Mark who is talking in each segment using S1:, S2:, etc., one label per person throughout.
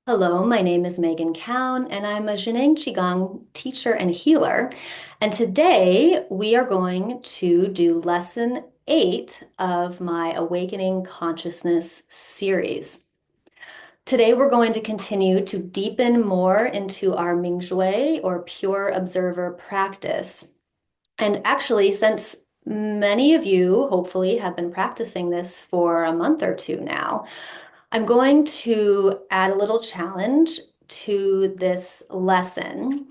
S1: Hello, my name is Megan Cowan, and I'm a Zhineng Qigong teacher and healer. And today we are going to do lesson 8 of my Awakening Consciousness series. Today we're going to continue to deepen more into our Mingshui or pure observer practice. And actually, since many of you hopefully have been practicing this for a month or two now, I'm going to add a little challenge to this lesson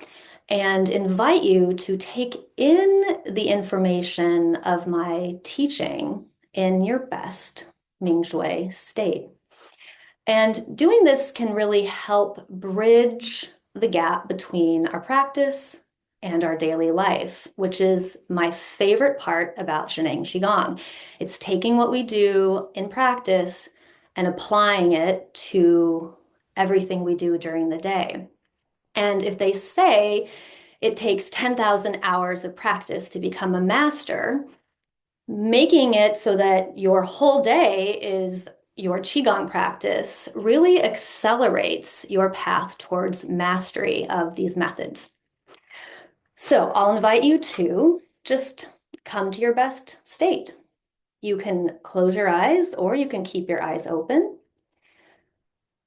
S1: and invite you to take in the information of my teaching in your best Mingshui state. And doing this can really help bridge the gap between our practice and our daily life, which is my favorite part about Zhineng Qigong. It's taking what we do in practice and applying it to everything we do during the day. And if they say it takes 10,000 hours of practice to become a master, making it so that your whole day is your Qigong practice really accelerates your path towards mastery of these methods. So I'll invite you to just come to your best state. You can close your eyes or you can keep your eyes open.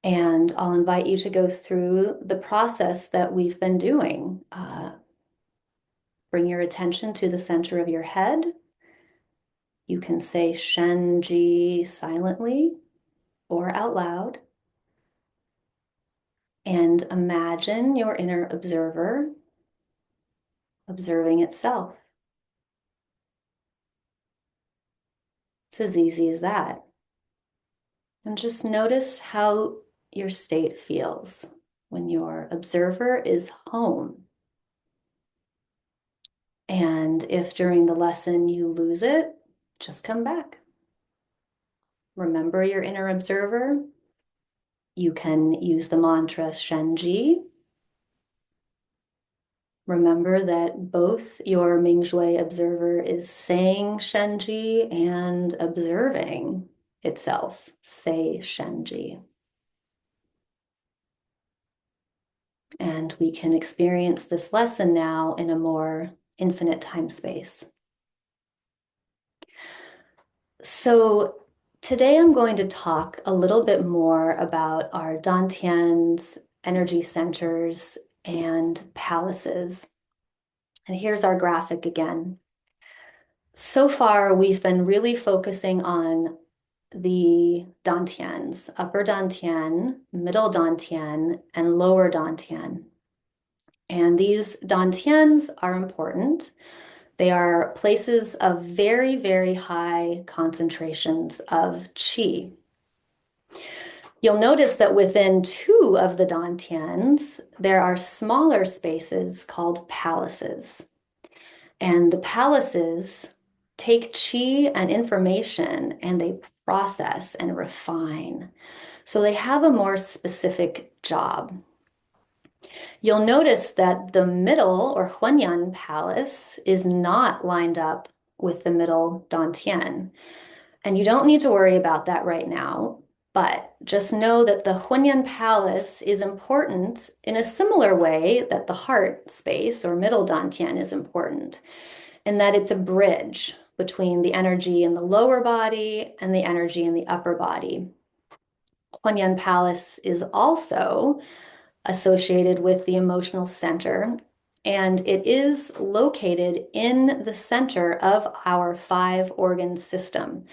S1: And I'll invite you to go through the process that we've been doing. Bring your attention to the center of your head. You can say Shen Ji silently or out loud. And imagine your inner observer observing itself. It's as easy as that. And just notice how your state feels when your observer is home. And if during the lesson you lose it, just come back. Remember your inner observer. You can use the mantra Shenji. Remember that both your Mingshui observer is saying Shenji and observing itself say Shenji. And we can experience this lesson now in a more infinite time space. So today I'm going to talk a little bit more about our dantians, energy centers, and palaces. And here's our graphic again. So far, we've been really focusing on the dantians, upper dantian, middle dantian, and lower dantian. And these dantians are important. They are places of very, very high concentrations of qi. You'll notice that within two of the dantians, there are smaller spaces called palaces. And the palaces take qi and information and they process and refine. So they have a more specific job. You'll notice that the middle or Huanyan palace is not lined up with the middle dantian. And you don't need to worry about that right now, but just know that the Huanyan palace is important in a similar way that the heart space or middle dantian is important, in that it's a bridge between the energy in the lower body and the energy in the upper body. Huanyan palace is also associated with the emotional center, and it is located in the center of our 5-organ system.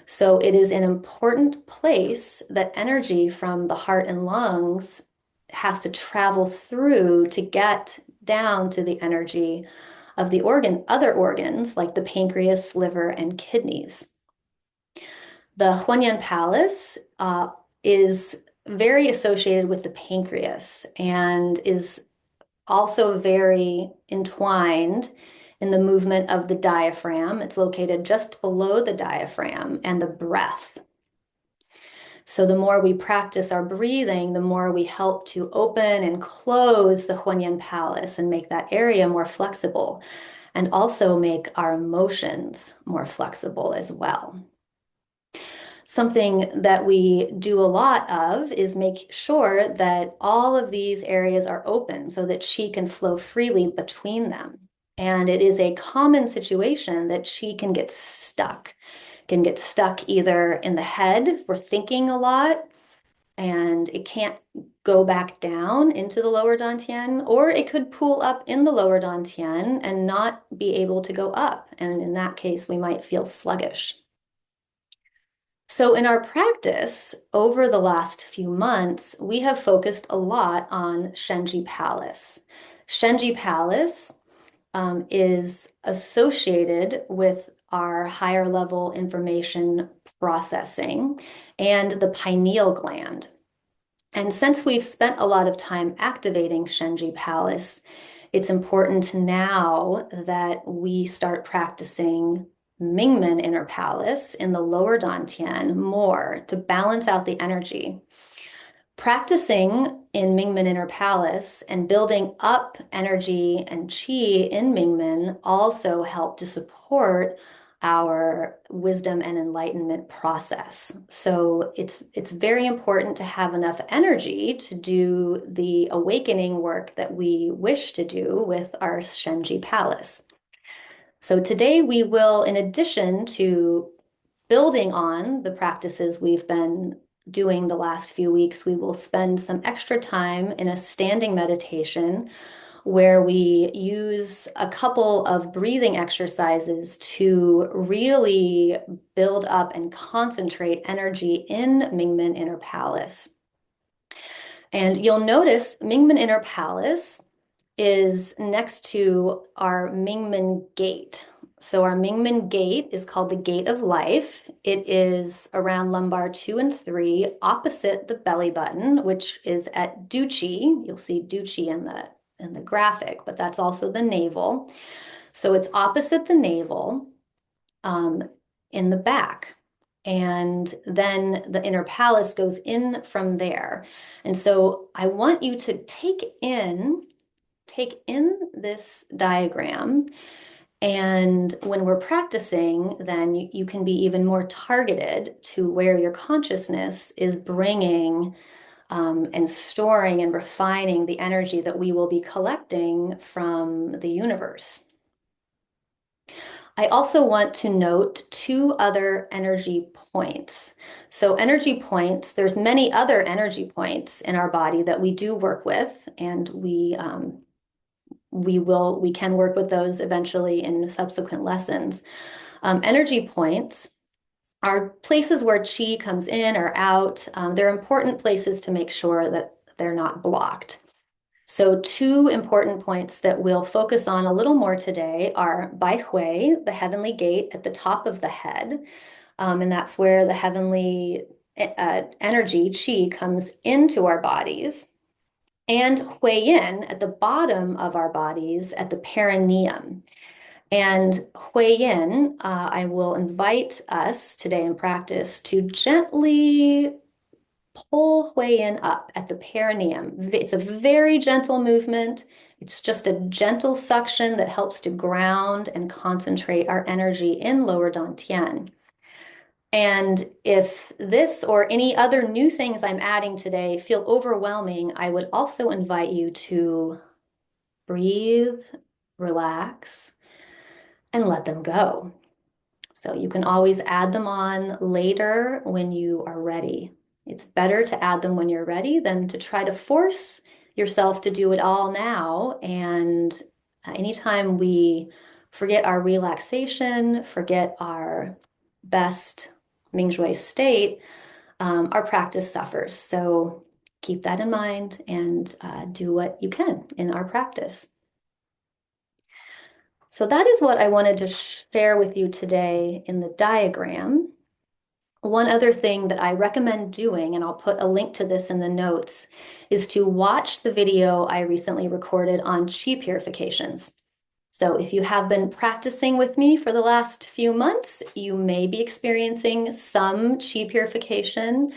S1: So it is an important place that energy from the heart and lungs has to travel through to get down to the energy of the other organs like the pancreas, liver, and kidneys. The Huanyan palace is very associated with the pancreas and is also very entwined in the movement of the diaphragm. It's located just below the diaphragm and the breath. So the more we practice our breathing, the more we help to open and close the Huanyan palace and make that area more flexible, and also make our emotions more flexible as well. Something that we do a lot of is make sure that all of these areas are open so that qi can flow freely between them. And it is a common situation that qi can get stuck either in the head for thinking a lot and it can't go back down into the lower dantian, or it could pool up in the lower dantian and not be able to go up. And in that case, we might feel sluggish. So, in our practice over the last few months, we have focused a lot on Shenji Palace. Shenji Palace is associated with our higher level information processing and the pineal gland. And since we've spent a lot of time activating Shenji Palace, it's important now that we start practicing Mingmen Inner Palace in the lower Dantian more to balance out the energy. Practicing in Mingmen Inner Palace and building up energy and qi in Mingmen also help to support our wisdom and enlightenment process. So it's very important to have enough energy to do the awakening work that we wish to do with our Shenji Palace. So today we will, in addition to building on the practices we've been doing the last few weeks, we will spend some extra time in a standing meditation where we use a couple of breathing exercises to really build up and concentrate energy in Mingmen Inner Palace. And you'll notice Mingmen Inner Palace is next to our Mingmen Gate. So our Mingmen Gate is called the Gate of Life. It is around lumbar 2 and 3, opposite the belly button, which is at Duchi. You'll see Duchi in the graphic, but that's also the navel. So it's opposite the navel, in the back. And then the inner palace goes in from there. And so I want you to take in this diagram. And when we're practicing, then you can be even more targeted to where your consciousness is bringing and storing and refining the energy that we will be collecting from the universe. I also want to note two other energy points. So energy points, there's many other energy points in our body that we do work with, and we can work with those eventually in subsequent lessons. Energy points are places where qi comes in or out. They're important places to make sure that they're not blocked. So two important points that we'll focus on a little more today are Bai Hui, the heavenly gate at the top of the head. And that's where the heavenly energy, qi, comes into our bodies. And Hui Yin at the bottom of our bodies at the perineum. And Hui Yin, I will invite us today in practice to gently pull Hui Yin up at the perineum. It's a very gentle movement. It's just a gentle suction that helps to ground and concentrate our energy in lower dantian. And if this or any other new things I'm adding today feel overwhelming, I would also invite you to breathe, relax, and let them go. So you can always add them on later when you are ready. It's better to add them when you're ready than to try to force yourself to do it all now. And anytime we forget our relaxation, forget our best Mingshui state, our practice suffers. So keep that in mind and do what you can in our practice. So that is what I wanted to share with you today in the diagram. One other thing that I recommend doing, and I'll put a link to this in the notes, is to watch the video I recently recorded on qi purifications. So if you have been practicing with me for the last few months, you may be experiencing some qi purification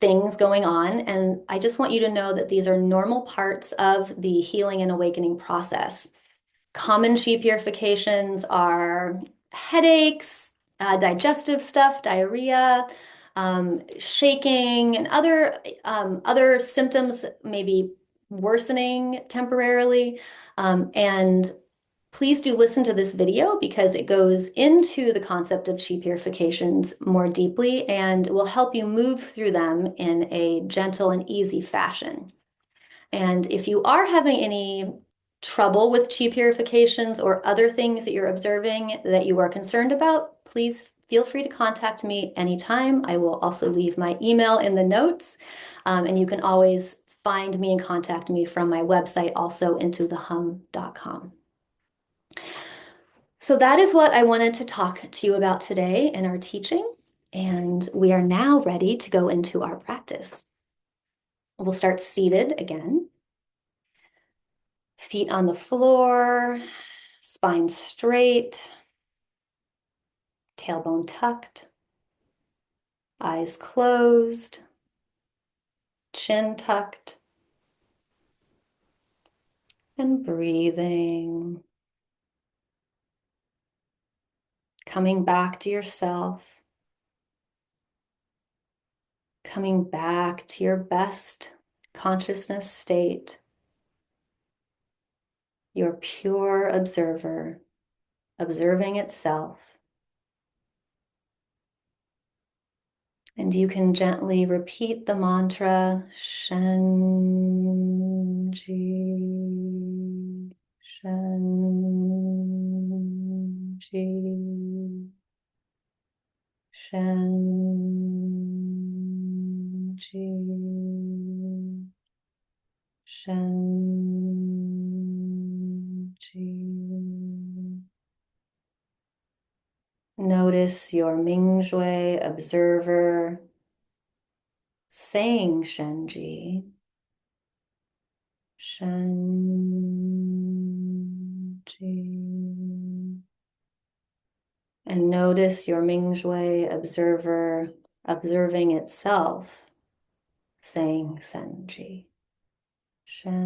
S1: things going on. And I just want you to know that these are normal parts of the healing and awakening process. Common qi purifications are headaches, digestive stuff, diarrhea, shaking, and other symptoms maybe worsening temporarily. And please do listen to this video because it goes into the concept of chi purifications more deeply and will help you move through them in a gentle and easy fashion. And if you are having any trouble with chi purifications or other things that you're observing that you are concerned about, please feel free to contact me anytime. I will also leave my email in the notes, and you can always find me and contact me from my website, also intothehum.com. So that is what I wanted to talk to you about today in our teaching, and we are now ready to go into our practice. We'll start seated again. Feet on the floor, spine straight, tailbone tucked, eyes closed, chin tucked, and breathing. Coming back to yourself, coming back to your best consciousness state, your pure observer, observing itself. And you can gently repeat the mantra, Shenji, Shenji, Shenji, Shenji. Notice your Mingshui observer saying Shenji, Shenji. And notice your Mingshui observer observing itself saying Senji, Shenji.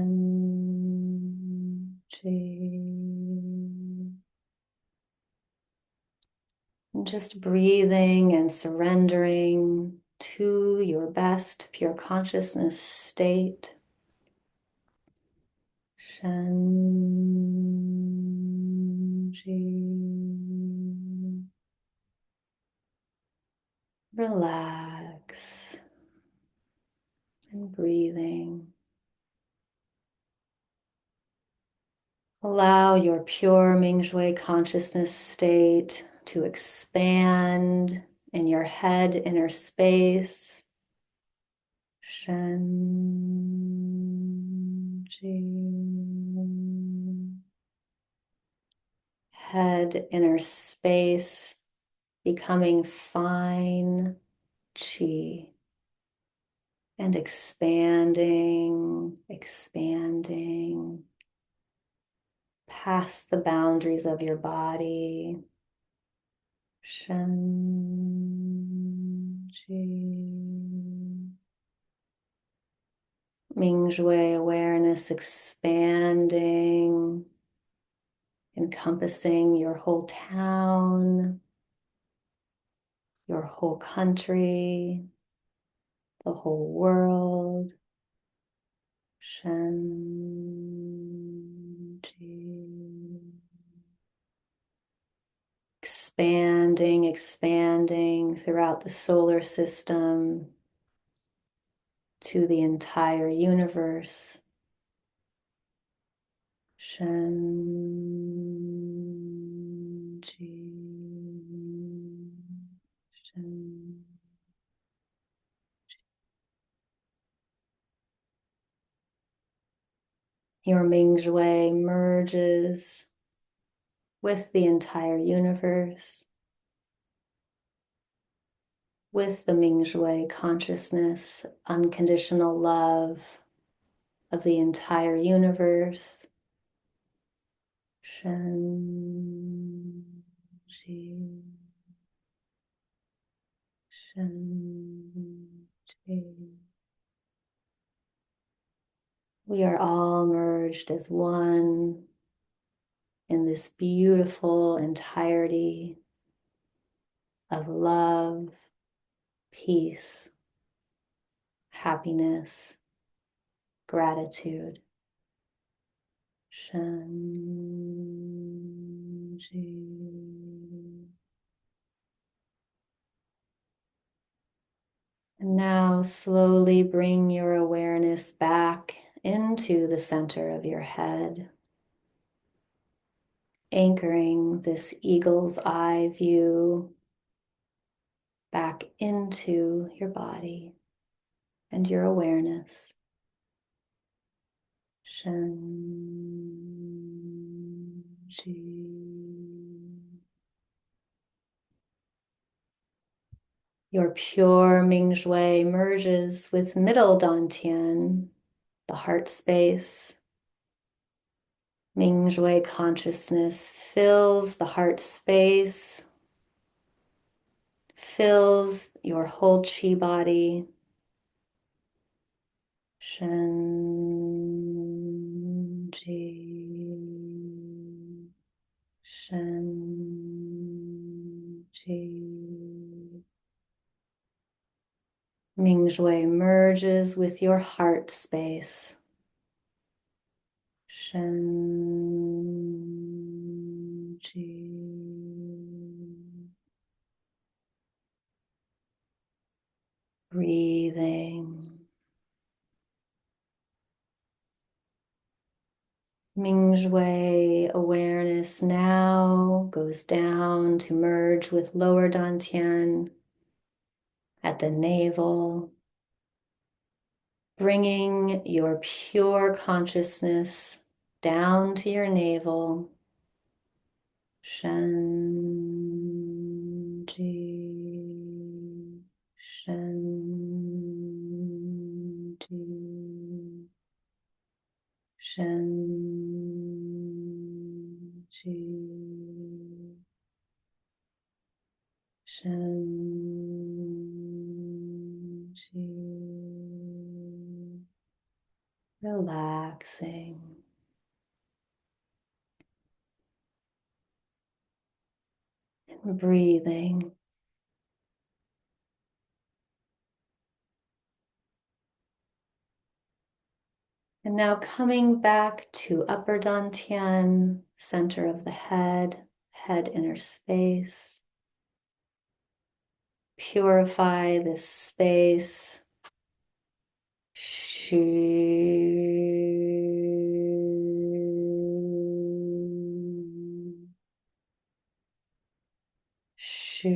S1: Just breathing and surrendering to your best pure consciousness state. Shenji. Relax and breathing. Allow your pure Mingshui consciousness state to expand in your head inner space. Shenji. Head inner space becoming fine chi and expanding, expanding past the boundaries of your body. Shenji. Mingshui awareness expanding, encompassing your whole town, your whole country, the whole world. Shenji. Expanding, expanding throughout the solar system to the entire universe. Shenji. Shenji. Your Mingshui merges with the entire universe, with the Mingshui consciousness, unconditional love of the entire universe. Shenji. Shenji. We are all merged as one in this beautiful entirety. of love, peace, happiness, gratitude. Shanti. And now slowly bring your awareness back into the center of your head, anchoring this eagle's eye view back into your body and your awareness. Shanti. Your pure Ming Shui merges with middle Dantian, the heart space. Ming Shui consciousness fills the heart space, fills your whole chi body. Shanti. Shanti. Ming Shui merges with your heart space. Shanti. Breathing. Ming Shui awareness now goes down to merge with lower Dantian at the navel, bringing your pure consciousness down to your navel. Shanti, Shanti, Shanti, Shanti. Relaxing. And breathing. And now coming back to upper dantian, center of the head, head inner space. Purify this space. Shu. Shu.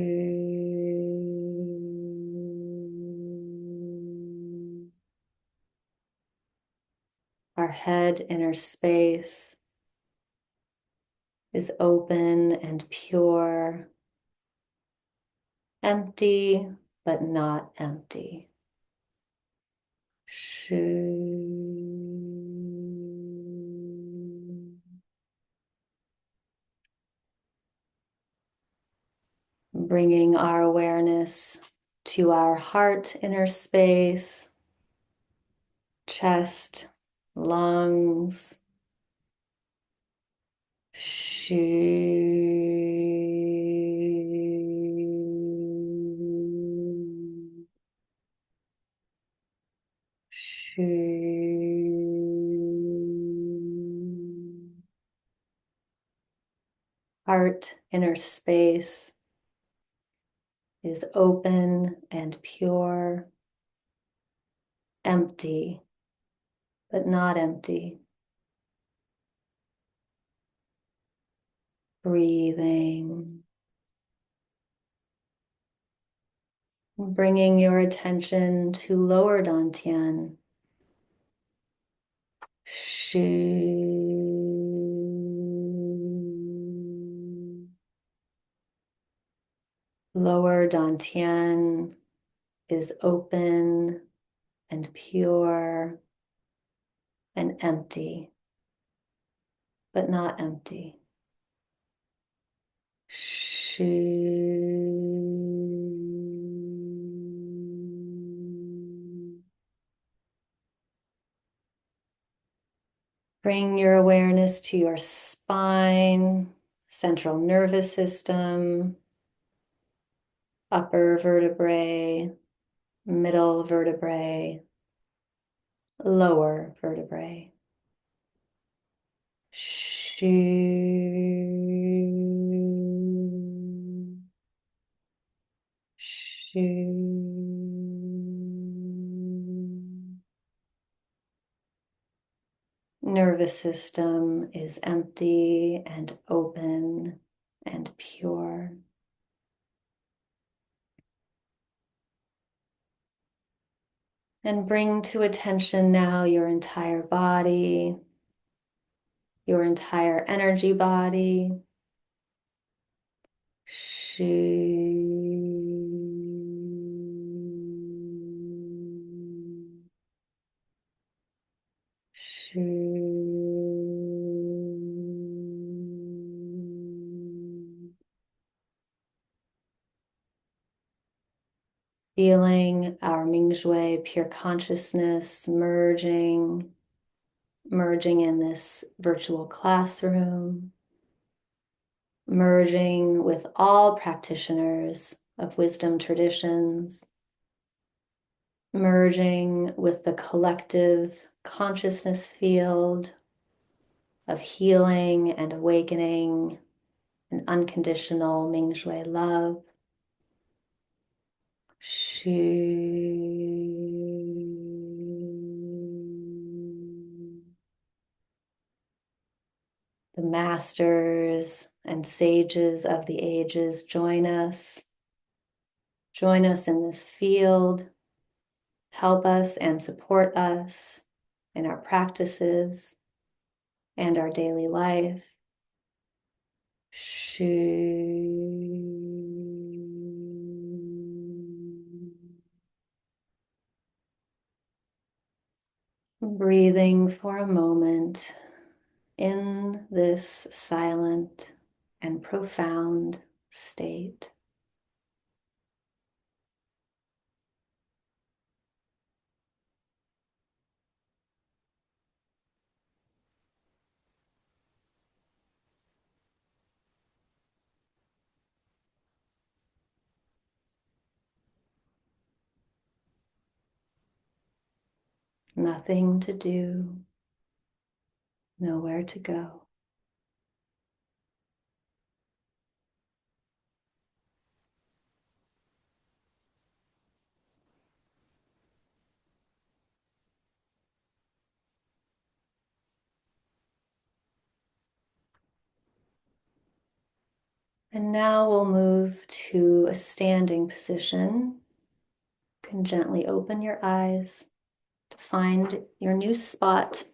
S1: Our head inner space is open and pure, empty, but not empty. Shu. Bringing our awareness to our heart inner space, chest, lungs. Shu. Shu. Heart inner space is open and pure, empty, but not empty. Breathing, bringing your attention to lower dantian. Shu. Lower dantian is open and pure and empty, but not empty. Shu. Bring your awareness to your spine, central nervous system, upper vertebrae, middle vertebrae, lower vertebrae. Shu. Shu. Nervous system is empty and open and pure. And bring to attention now your entire body, your entire energy body. Feeling our Mingshui pure consciousness merging in this virtual classroom, merging with all practitioners of wisdom traditions, merging with the collective consciousness field of healing and awakening and unconditional Mingshui love. The masters and sages of the ages join us. Join us in this field. Help us and support us in our practices and our daily life. Breathing for a moment in this silent and profound state. Nothing to do, nowhere to go. And now we'll move to a standing position. You can gently open your eyes to find your new spot.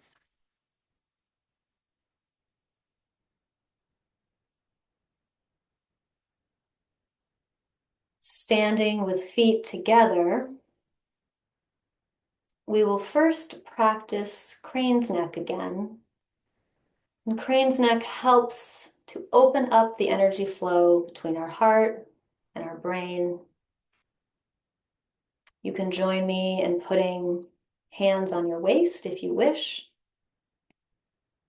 S1: Standing with feet together, we will first practice crane's neck again. And crane's neck helps to open up the energy flow between our heart and our brain. You can join me in putting hands on your waist if you wish.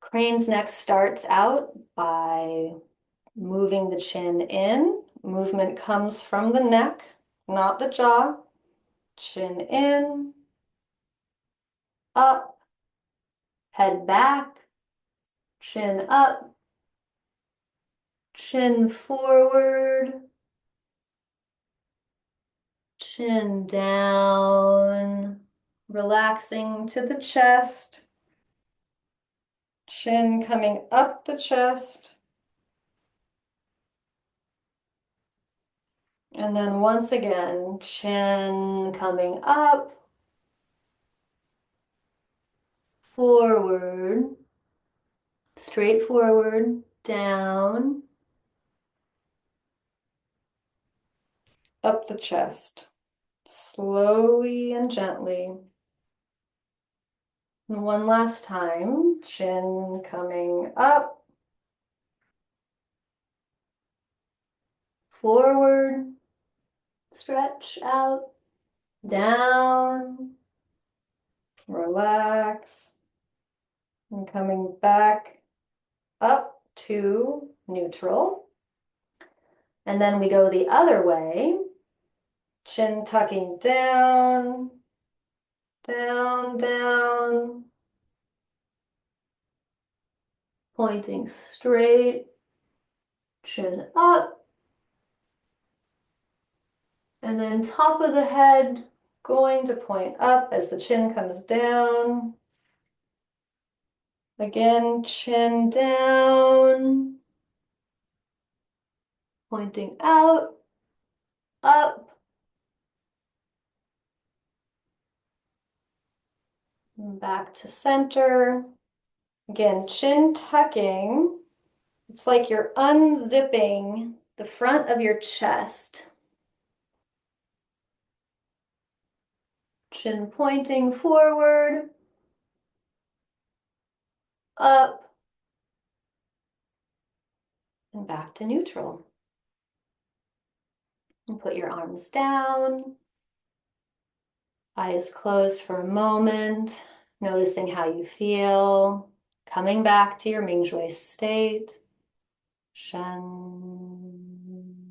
S1: Crane's neck starts out by moving the chin in. Movement comes from the neck, not the jaw. Chin in, up, head back, chin up, chin forward, chin down, relaxing to the chest, chin coming up the chest. And then once again, chin coming up, forward, straight forward, down, up the chest, slowly and gently. And one last time, chin coming up, forward, stretch out, down, relax, and coming back up to neutral. And then we go the other way. Chin tucking down, down, down. Pointing straight, chin up. And then top of the head going to point up as the chin comes down. Again, chin down, pointing out, up, and back to center. Again, chin tucking. It's like you're unzipping the front of your chest. Chin pointing forward, up, and back to neutral. And put your arms down, eyes closed for a moment, noticing how you feel, coming back to your Mingshui state. Shan,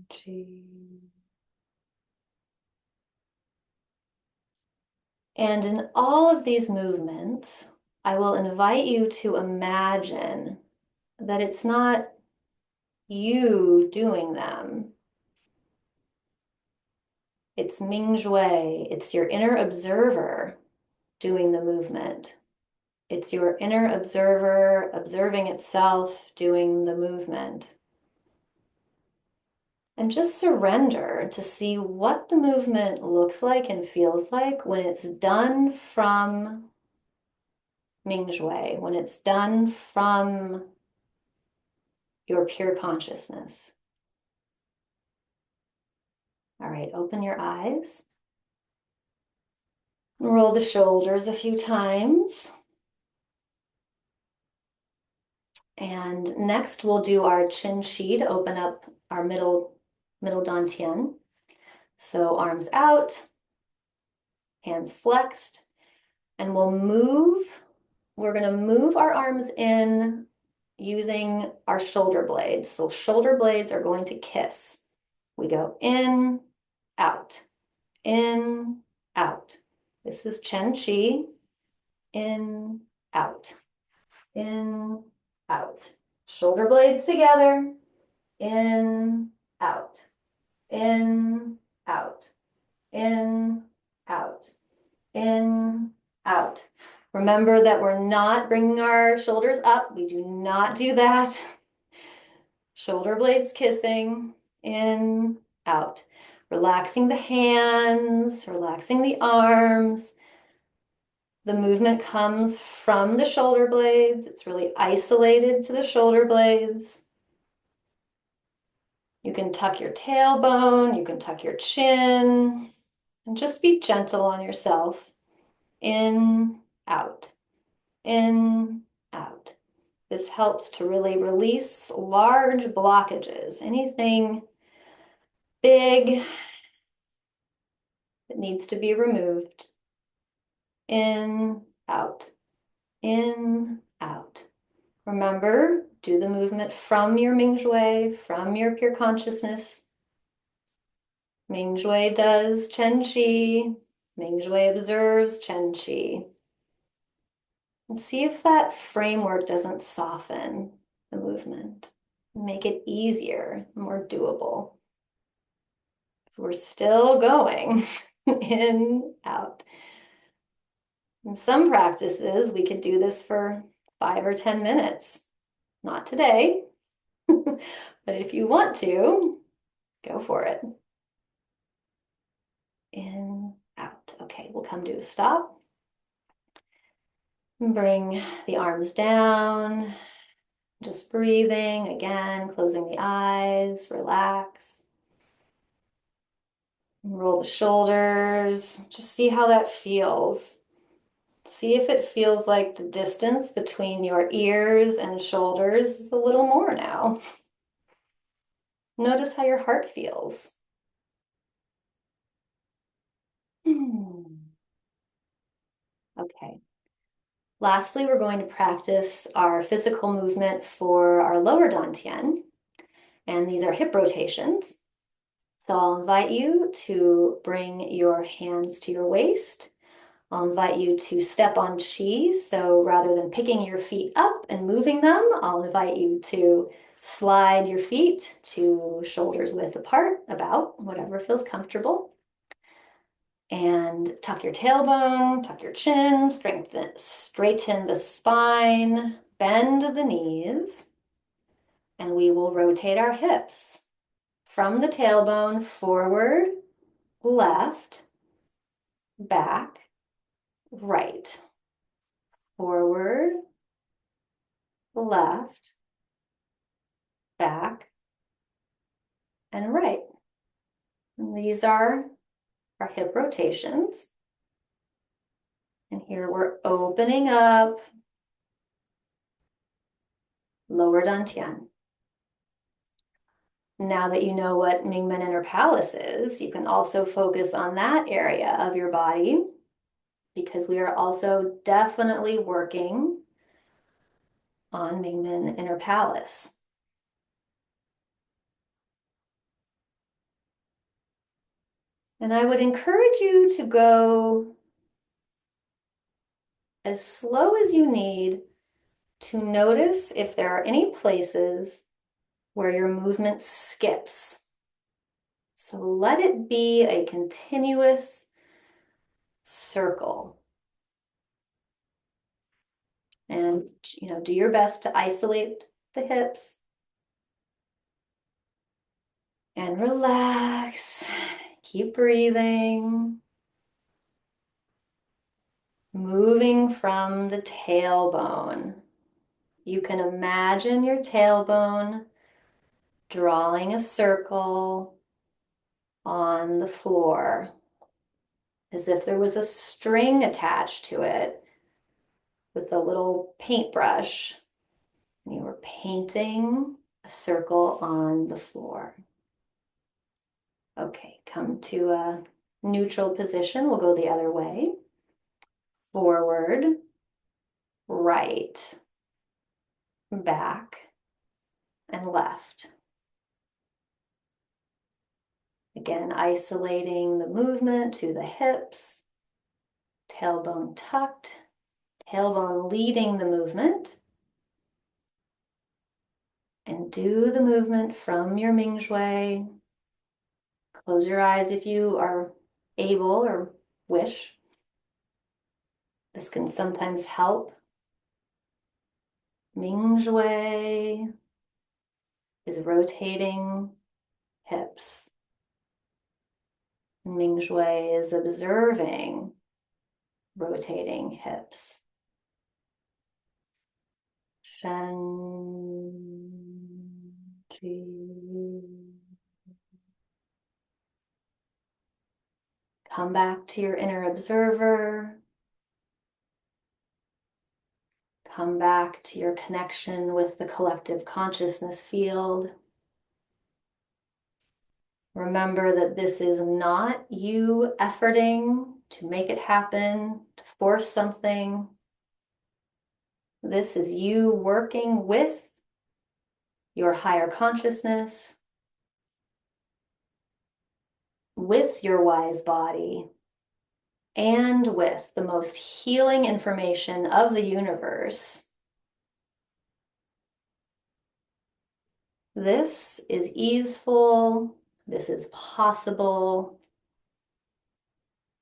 S1: Qi. And in all of these movements, I will invite you to imagine that it's not you doing them. It's Mingshui, it's your inner observer doing the movement. It's your inner observer observing itself doing the movement. And just surrender to see what the movement looks like and feels like when it's done from Mingshui, when it's done from your pure consciousness. All right, open your eyes. Roll the shoulders a few times. And next we'll do our Qin Qi to open up our middle dantian. So arms out, hands flexed, and we're gonna move our arms in using our shoulder blades. So shoulder blades are going to kiss. We go in, out, in, out. This is Qin Qi, in, out, in, out. Shoulder blades together, in, out, in, out, in, out, in, out. Remember that we're not bringing our shoulders up. We do not do that. Shoulder blades kissing, in, out. Relaxing the hands, relaxing the arms. The movement comes from the shoulder blades. It's really isolated to the shoulder blades. You can tuck your tailbone, you can tuck your chin, and just be gentle on yourself. In, out, in, out. This helps to really release large blockages, anything big that needs to be removed. In, out, in, out. Remember, do the movement from your Mingshui, from your pure consciousness. Mingshui does Qin Qi. Mingshui observes Qin Qi. And see if that framework doesn't soften the movement, make it easier, more doable. So we're still going in, out. In some practices, we could do this for 5 or 10 minutes. Not today, but if you want to, go for it. In, out. Okay, we'll come to a stop. Bring the arms down, just breathing, again, closing the eyes, relax. Roll the shoulders, just see how that feels. See if it feels like the distance between your ears and shoulders is a little more now. Notice how your heart feels. Okay. Lastly, we're going to practice our physical movement for our lower dantian, and these are hip rotations. So I'll invite you to bring your hands to your waist. I'll invite you to step on chi. So rather than picking your feet up and moving them, I'll invite you to slide your feet to shoulders width apart, about whatever feels comfortable. And tuck your tailbone, tuck your chin, straighten the spine, bend the knees, and we will rotate our hips from the tailbone forward, left, back, right, forward, left, back, and right. And these are our hip rotations. And here we're opening up lower dantian. Now that you know what Mingmen Inner Palace is, you can also focus on that area of your body because we are also definitely working on Mingmen Inner Palace. And I would encourage you to go as slow as you need to notice if there are any places where your movement skips. So let it be a continuous circle. And do your best to isolate the hips and relax. Keep breathing. Moving from the tailbone. You can imagine your tailbone drawing a circle on the floor as if there was a string attached to it with a little paintbrush. And you were painting a circle on the floor. Okay, come to a neutral position. We'll go the other way. Forward, right, back, and left. Again, isolating the movement to the hips, tailbone tucked, tailbone leading the movement. And do the movement from your Mingshui. Close your eyes if you are able or wish. This can sometimes help. Mingshui is rotating hips. Mingshui is observing rotating hips. Shen, Ji. Come back to your inner observer. Come back to your connection with the collective consciousness field. Remember that this is not you efforting to make it happen, to force something. This is you working with your higher consciousness, with your wise body, and with the most healing information of the universe. This is easeful. This is possible.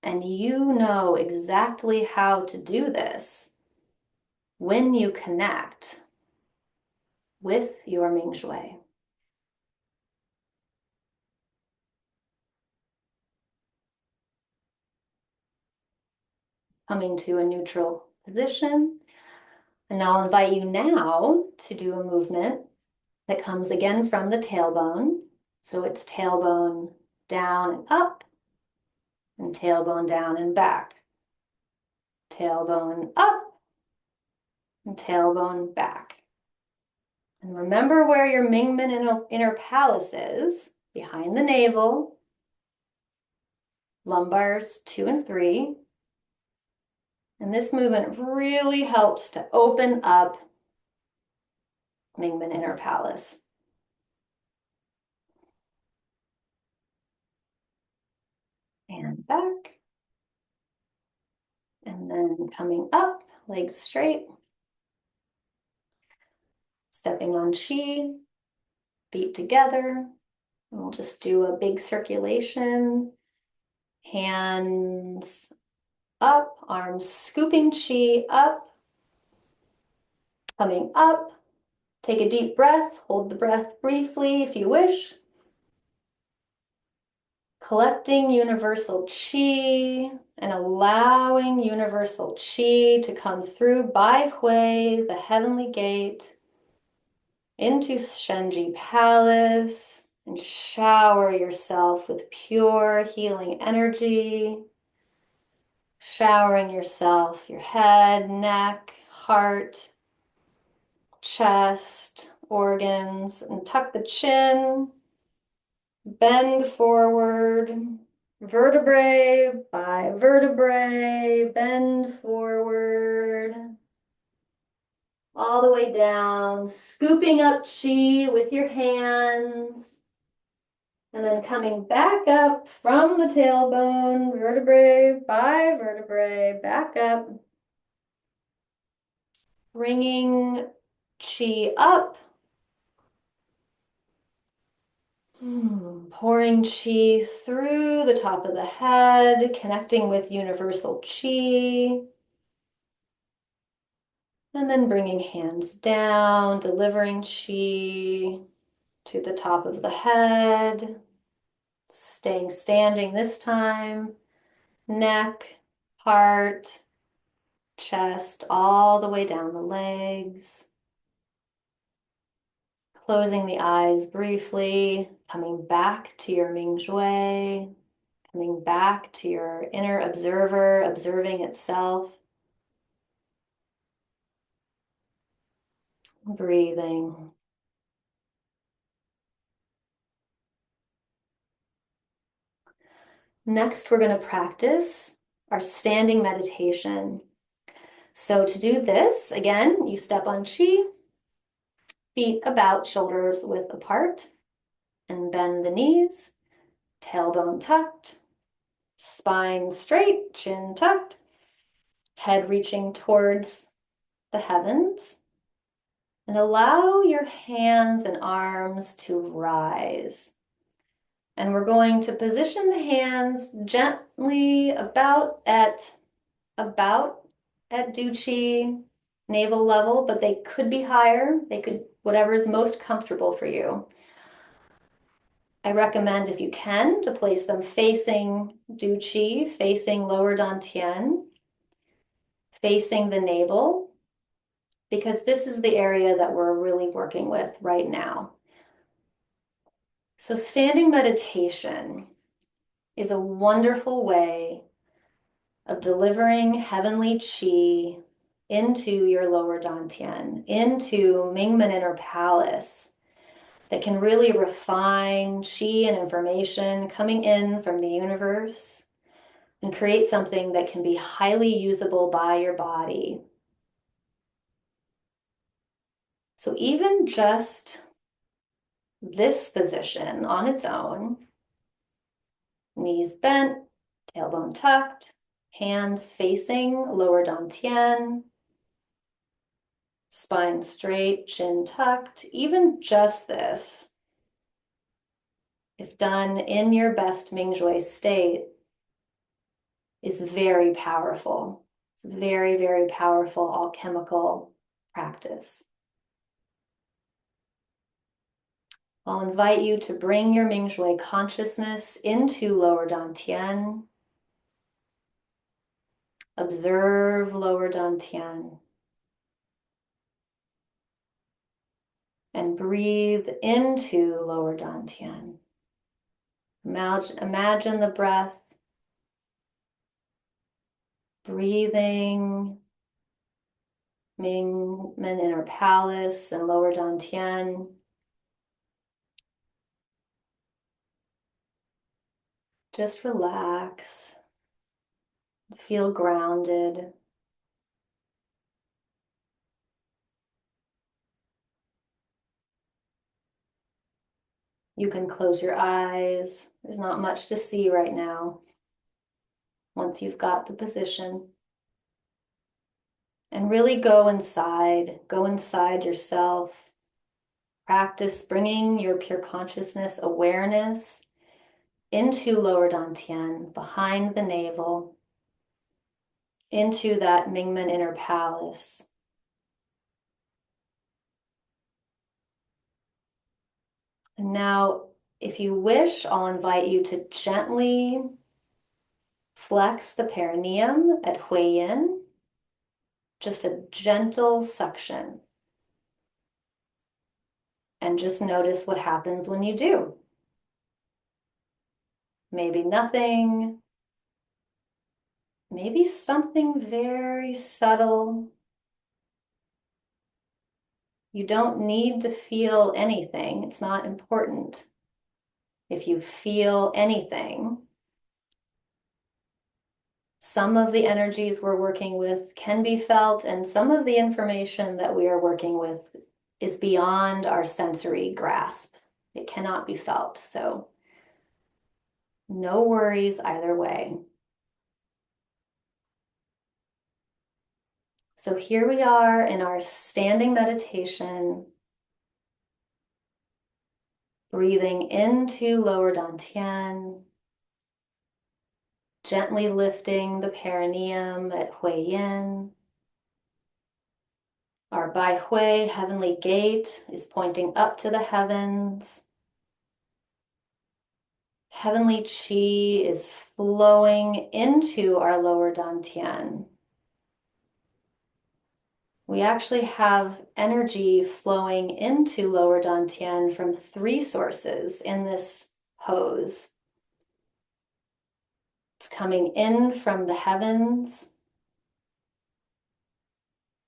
S1: And you know exactly how to do this when you connect with your Mingshui. Coming to a neutral position. And I'll invite you now to do a movement that comes again from the tailbone. So it's tailbone down and up, and tailbone down and back. Tailbone up, and tailbone back. And remember where your Mingmen inner palace is, behind the navel, lumbars 2 and 3. And this movement really helps to open up Mingmen inner palace. back. And then coming up, legs straight. Stepping on chi, feet together. And we'll just do a big circulation. Hands up, arms scooping chi up. Coming up, take a deep breath, hold the breath briefly if you wish. Collecting universal chi and allowing universal chi to come through Bai Hui, the heavenly gate, into Shenji Palace, and shower yourself with pure healing energy. Showering yourself, your head, neck, heart, chest, organs, and tuck the chin, bend forward, vertebrae by vertebrae, bend forward, all the way down, scooping up chi with your hands, and then coming back up from the tailbone, vertebrae by vertebrae, back up, bringing chi up. Pouring chi through the top of the head, connecting with universal chi. And then bringing hands down, delivering chi to the top of the head. Staying standing this time. Neck, heart, chest, all the way down the legs. Closing the eyes briefly, coming back to your Ming Shui, coming back to your inner observer, observing itself. Breathing. Next, we're going to practice our standing meditation. So to do this, again, you step on chi, feet about, shoulders width apart, and bend the knees, tailbone tucked, spine straight, chin tucked, head reaching towards the heavens, and allow your hands and arms to rise. And we're going to position the hands gently about at Du Chi navel level, but they could be higher. They could, whatever is most comfortable for you. I recommend, if you can, to place them facing Du Chi, facing lower Dantian, facing the navel, because this is the area that we're really working with right now. So standing meditation is a wonderful way of delivering heavenly chi into your lower dantian, into Mingmen Inner Palace, that can really refine chi and information coming in from the universe and create something that can be highly usable by your body. So even just this position on its own, knees bent, tailbone tucked, hands facing lower dantian, spine straight, chin tucked, even just this, if done in your best Ming-Shui state, is very powerful. It's a very, very powerful alchemical practice. I'll invite you to bring your Ming-Shui consciousness into lower dantian. Observe lower dantian. And breathe into lower dantian. Imagine the breath, breathing Mingmen Inner Palace and lower dantian. Just relax, feel grounded. You can close your eyes. There's not much to see right now. once you've got the position. And really go inside yourself. Practice bringing your pure consciousness awareness into lower dantian, behind the navel, into that Mingmen inner palace. And now, if you wish, I'll invite you to gently flex the perineum at Huiyin, just a gentle suction. And just notice what happens when you do. Maybe nothing, maybe something very subtle. You don't need to feel anything. It's not important. If you feel anything, some of the energies we're working with can be felt, and some of the information that we are working with is beyond our sensory grasp. It cannot be felt. So, no worries either way. So, here we are in our standing meditation, breathing into lower dantian, gently lifting the perineum at Huiyin. Our Bai Hui heavenly gate is pointing up to the heavens. Heavenly Qi is flowing into our lower dantian. We actually have energy flowing into lower dantian from 3 sources in this pose. It's coming in from the heavens.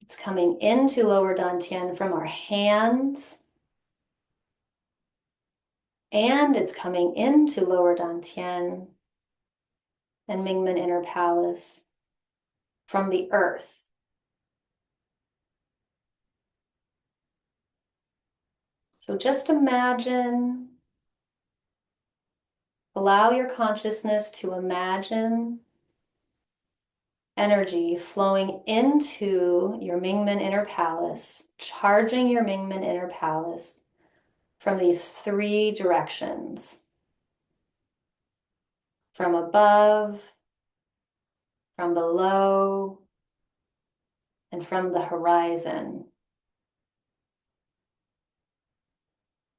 S1: It's coming into lower dantian from our hands. And it's coming into lower dantian and Mingmen inner palace from the earth. So just imagine, allow your consciousness to imagine energy flowing into your Mingmen inner palace, charging your Mingmen inner palace from these 3 directions: from above, from below, and from the horizon.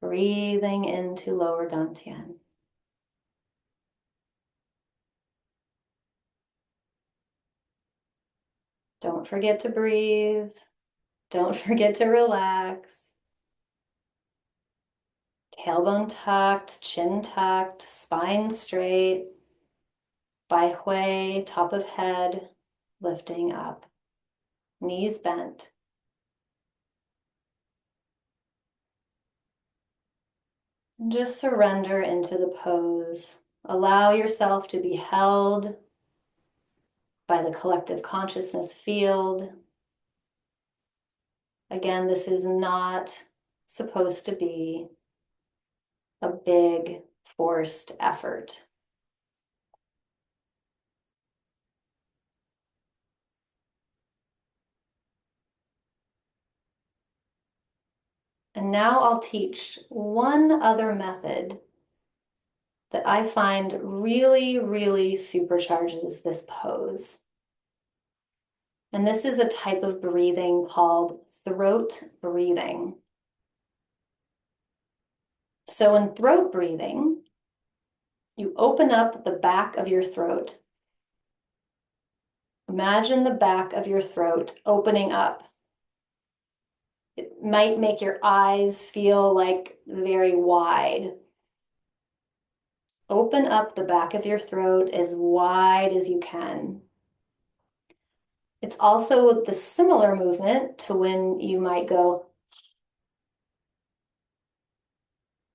S1: Breathing into lower dantian. Don't forget to breathe. Don't forget to relax. Tailbone tucked, chin tucked, spine straight. Bai Hui, top of head, lifting up. Knees bent. And just surrender into the pose. Allow yourself to be held by the collective consciousness field. Again, this is not supposed to be a big forced effort. And now I'll teach one other method that I find really, really supercharges this pose. And this is a type of breathing called throat breathing. So in throat breathing, you open up the back of your throat. Imagine the back of your throat opening up. It might make your eyes feel like very wide. Open up the back of your throat as wide as you can. It's also the similar movement to when you might go.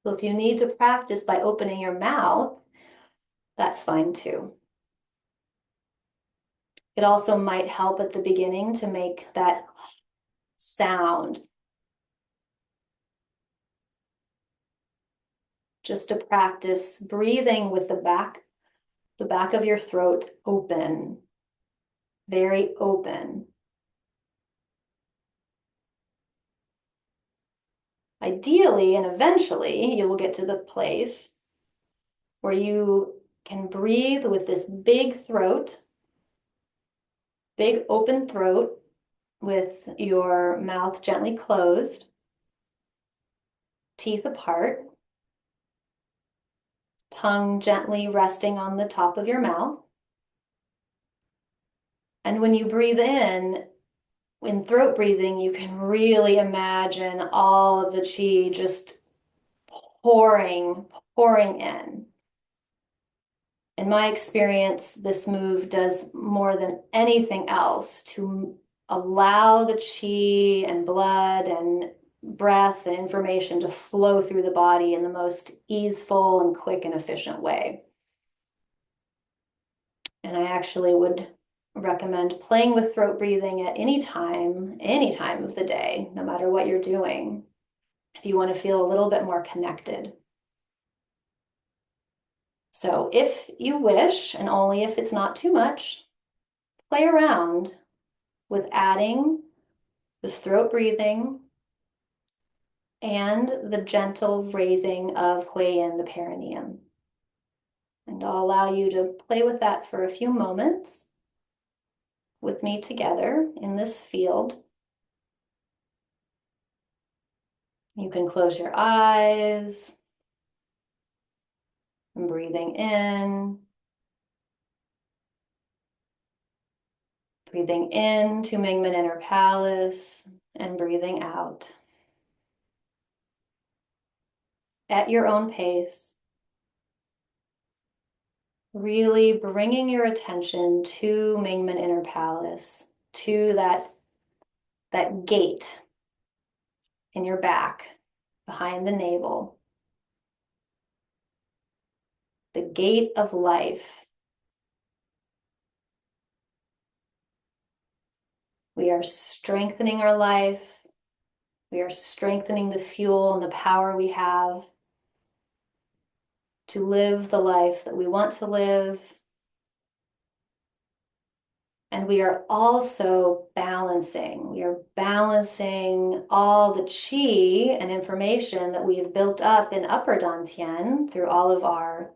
S1: So if you need to practice by opening your mouth, that's fine too. It also might help at the beginning to make that sound, just to practice breathing with the back the back of your throat open, very open. Ideally, and eventually, you will get to the place where you can breathe with this big throat, big open throat, with your mouth gently closed, teeth apart, tongue gently resting on the top of your mouth. And when you breathe in throat breathing, you can really imagine all of the qi just pouring, pouring in. In my experience, this move does more than anything else to allow the qi and blood and breath and information to flow through the body in the most easeful and quick and efficient way. And I actually would recommend playing with throat breathing at any time of the day, no matter what you're doing, if you want to feel a little bit more connected. So if you wish, and only if it's not too much, play around with adding this throat breathing and the gentle raising of Hui Yin, the perineum. And I'll allow you to play with that for a few moments with me together in this field. You can close your eyes and breathing in, breathing in to Mingmen Inner Palace, and breathing out at your own pace. Really bringing your attention to Mingmen Inner Palace, to that gate in your back, behind the navel, the gate of life. We are strengthening our life. We are strengthening the fuel and the power we have to live the life that we want to live. And we are also balancing. We are balancing all the qi and information that we have built up in upper dantian through all of our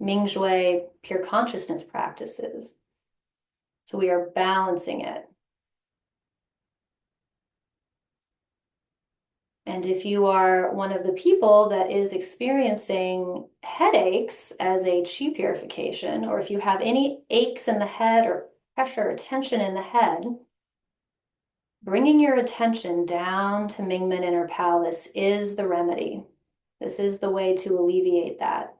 S1: Mingshui pure consciousness practices. So we are balancing it. And if you are one of the people that is experiencing headaches as a qi purification, or if you have any aches in the head or pressure or tension in the head, bringing your attention down to Mingmen Inner Palace is the remedy. This is the way to alleviate that.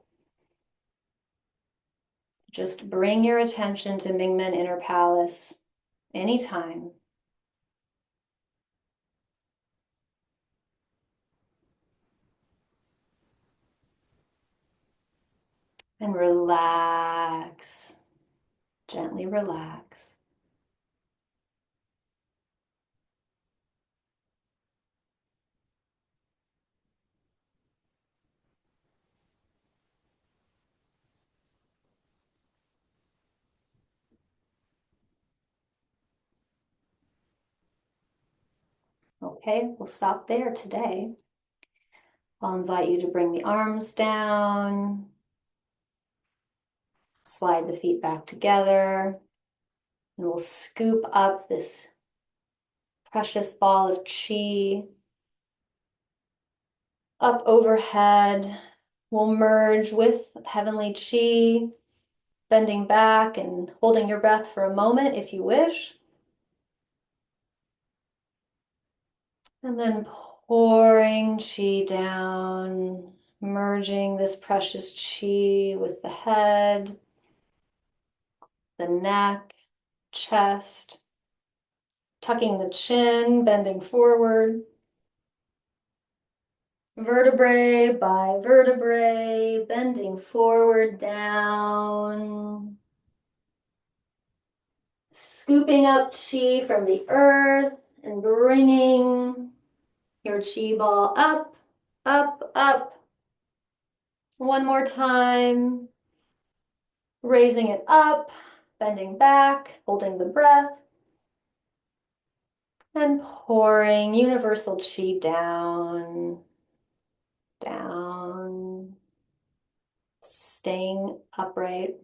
S1: Just bring your attention to Mingmen Inner Palace anytime. And relax, gently relax. Okay, we'll stop there today. I'll invite you to bring the arms down, slide the feet back together, and we'll scoop up this precious ball of qi up overhead. We'll merge with heavenly qi, bending back and holding your breath for a moment if you wish. And then pouring qi down, merging this precious qi with the head, the neck, chest, tucking the chin, bending forward, vertebrae by vertebrae, bending forward, down, scooping up qi from the earth and bringing your qi ball up, up, up. One more time. Raising it up, bending back, holding the breath, and pouring universal chi down, down, staying upright,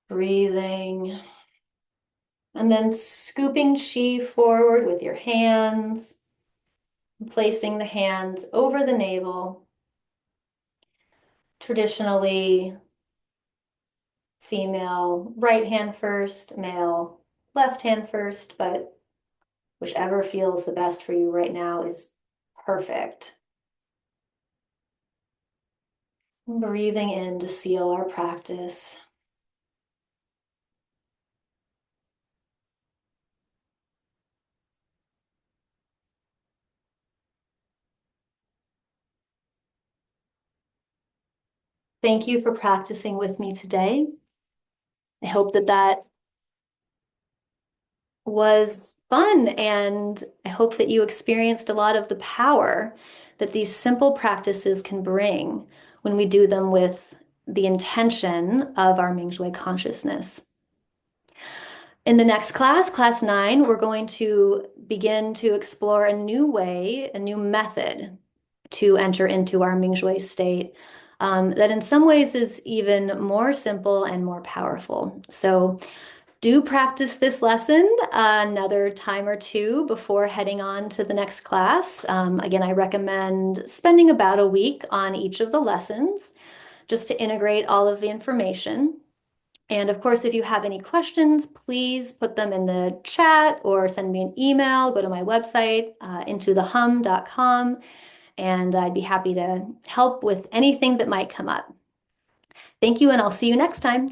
S1: breathing, and then scooping chi forward with your hands, placing the hands over the navel. Traditionally, female right hand first, male left hand first, but whichever feels the best for you right now is perfect. Breathing in to seal our practice. Thank you for practicing with me today. I hope that that was fun, and I hope that you experienced a lot of the power that these simple practices can bring when we do them with the intention of our Mingshui consciousness. In the next class, class 9, we're going to begin to explore a new way, a new method to enter into our Mingshui state that in some ways is even more simple and more powerful. So do practice this lesson another time or two before heading on to the next class. Again, I recommend spending about a week on each of the lessons just to integrate all of the information. And of course, if you have any questions, please put them in the chat or send me an email. Go to my website, intothehum.com, and I'd be happy to help with anything that might come up. Thank you, and I'll see you next time.